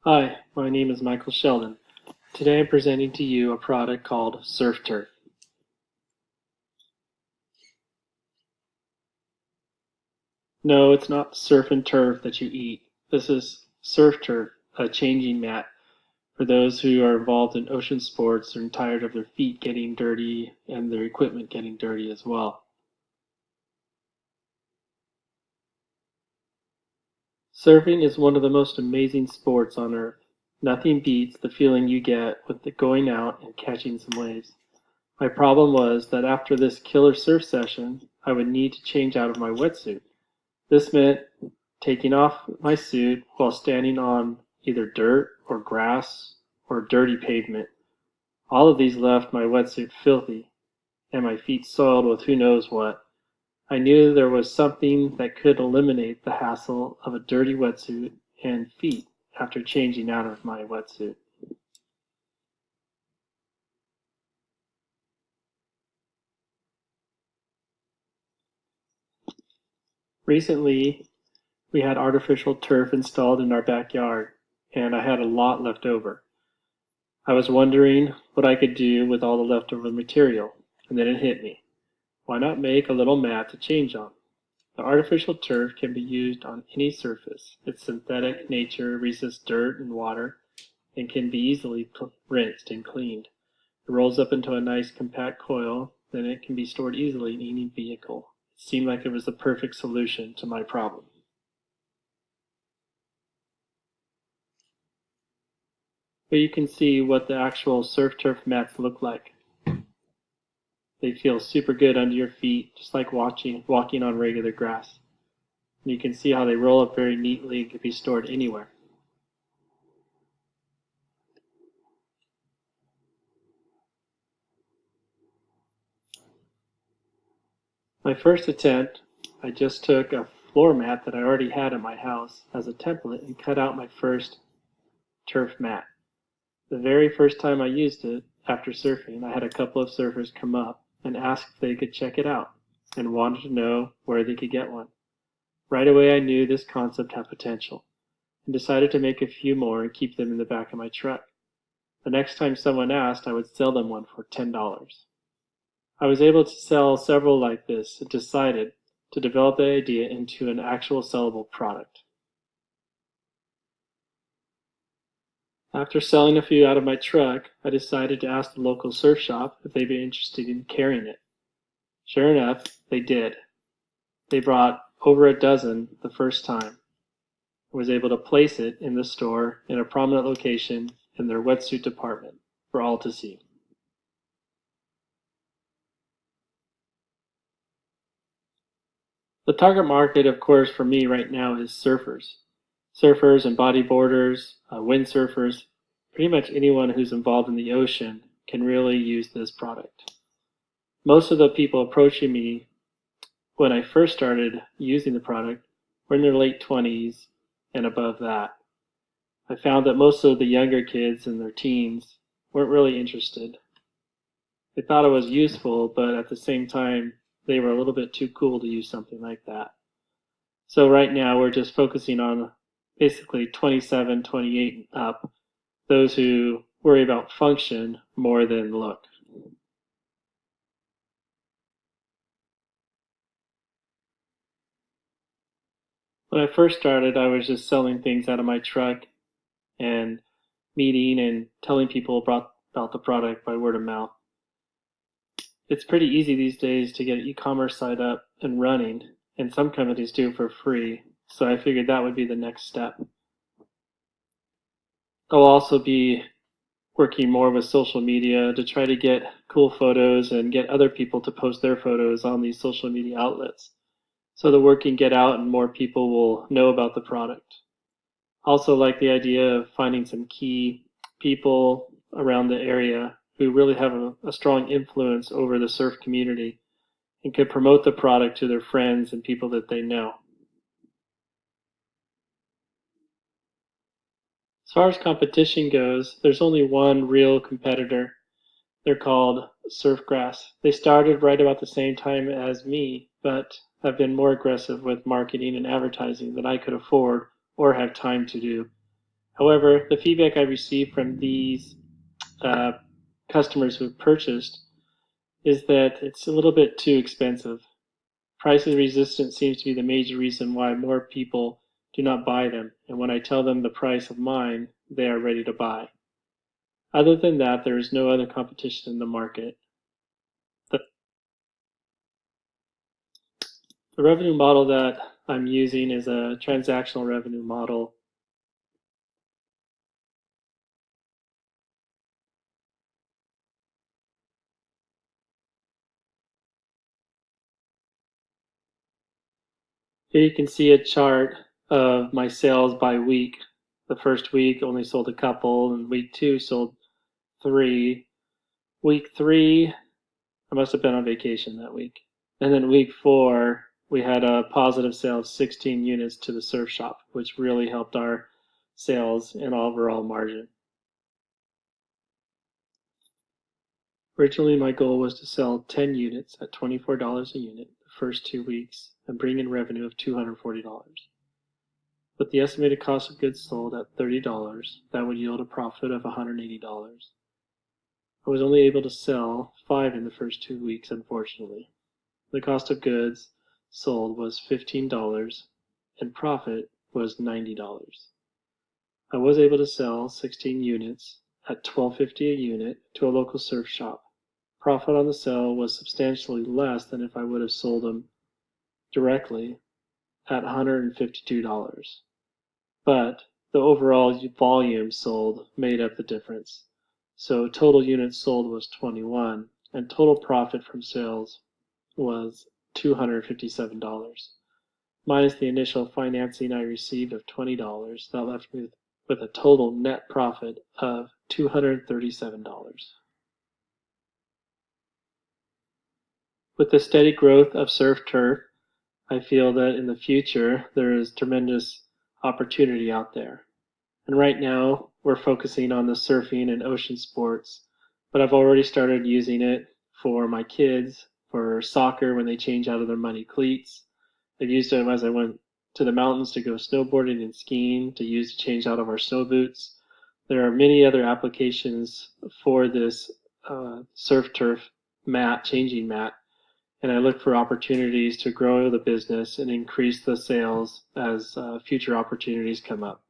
Hi, my name is Michael Sheldon. Today I'm presenting to you a product called SurfTurf. No, it's not surf and turf that you eat. This is SurfTurf, a changing mat for those who are involved in ocean sports and tired of their feet getting dirty and their equipment getting dirty as well. Surfing is one of the most amazing sports on earth. Nothing beats the feeling you get with going out and catching some waves. My problem was that after this killer surf session, I would need to change out of my wetsuit. This meant taking off my suit while standing on either dirt or grass or dirty pavement. All of these left my wetsuit filthy and my feet soiled with who knows what. I knew there was something that could eliminate the hassle of a dirty wetsuit and feet after changing out of my wetsuit. Recently, we had artificial turf installed in our backyard, and I had a lot left over. I was wondering what I could do with all the leftover material, and then it hit me. Why not make a little mat to change on? The artificial turf can be used on any surface. Its synthetic nature resists dirt and water and can be easily rinsed and cleaned. It rolls up into a nice compact coil, then it can be stored easily in any vehicle. It seemed like it was the perfect solution to my problem. But you can see what the actual surf turf mats look like. They feel super good under your feet, just like walking on regular grass. And you can see how they roll up very neatly and can be stored anywhere. My first attempt, I just took a floor mat that I already had at my house as a template and cut out my first turf mat. The very first time I used it, after surfing, I had a couple of surfers come up and ask if they could check it out and wanted to know where they could get one. Right away I knew this concept had potential and decided to make a few more and keep them in the back of my truck. The next time someone asked, I would sell them one for $10. I was able to sell several like this and decided to develop the idea into an actual sellable product. After selling a few out of my truck, I decided to ask the local surf shop if they'd be interested in carrying it. Sure enough, they did. They brought over a dozen the first time. I was able to place it in the store in a prominent location in their wetsuit department for all to see. The target market, of course, for me right now is surfers. Surfers and bodyboarders, windsurfers, pretty much anyone who's involved in the ocean can really use this product. Most of the people approaching me when I first started using the product were in their late 20s and above that. I found that most of the younger kids and their teens weren't really interested. They thought it was useful, but at the same time, they were a little bit too cool to use something like that. So right now, we're just focusing on basically 27, 28 and up, those who worry about function more than look. When I first started, I was just selling things out of my truck and meeting and telling people about the product by word of mouth. It's pretty easy these days to get an e-commerce site up and running, and some companies do it for free, so I figured that would be the next step. I'll also be working more with social media to try to get cool photos and get other people to post their photos on these social media outlets so the word can get out and more people will know about the product. Also like the idea of finding some key people around the area who really have a strong influence over the surf community and could promote the product to their friends and people that they know. As far as competition goes, there's only one real competitor. They're called Surfgrass. They started right about the same time as me, but have been more aggressive with marketing and advertising than I could afford or have time to do. However, the feedback I received from these customers who have purchased is that it's a little bit too expensive. Price resistance seems to be the major reason why more people do not buy them, and when I tell them the price of mine, they are ready to buy. Other than that, there is no other competition in the market. The, the revenue model that I'm using is a transactional revenue model. Here you can see a chart of my sales by week. The first week only sold a couple, and week 2 sold 3. Week 3, I must have been on vacation that week. And then week 4, we had a positive sale of 16 units to the surf shop, which really helped our sales and overall margin. Originally, my goal was to sell 10 units at $24 a unit the first 2 weeks and bring in revenue of $240. With the estimated cost of goods sold at $30, that would yield a profit of $180. I was only able to sell 5 in the first 2 weeks, unfortunately. The cost of goods sold was $15 and profit was $90. I was able to sell 16 units at $12.50 a unit to a local surf shop. Profit on the sale was substantially less than if I would have sold them directly at $152. But the overall volume sold made up the difference. So total units sold was 21, and total profit from sales was $257. Minus the initial financing I received of $20, that left me with a total net profit of $237. With the steady growth of SurfTurf, I feel that in the future there is tremendous opportunity out there. And right now we're focusing on the surfing and ocean sports, but I've already started using it for my kids, for soccer when they change out of their muddy cleats. I've used it as I went to the mountains to go snowboarding and skiing, to use to change out of our snow boots. There are many other applications for this SurfTurf mat, changing mat, and I look for opportunities to grow the business and increase the sales as future opportunities come up.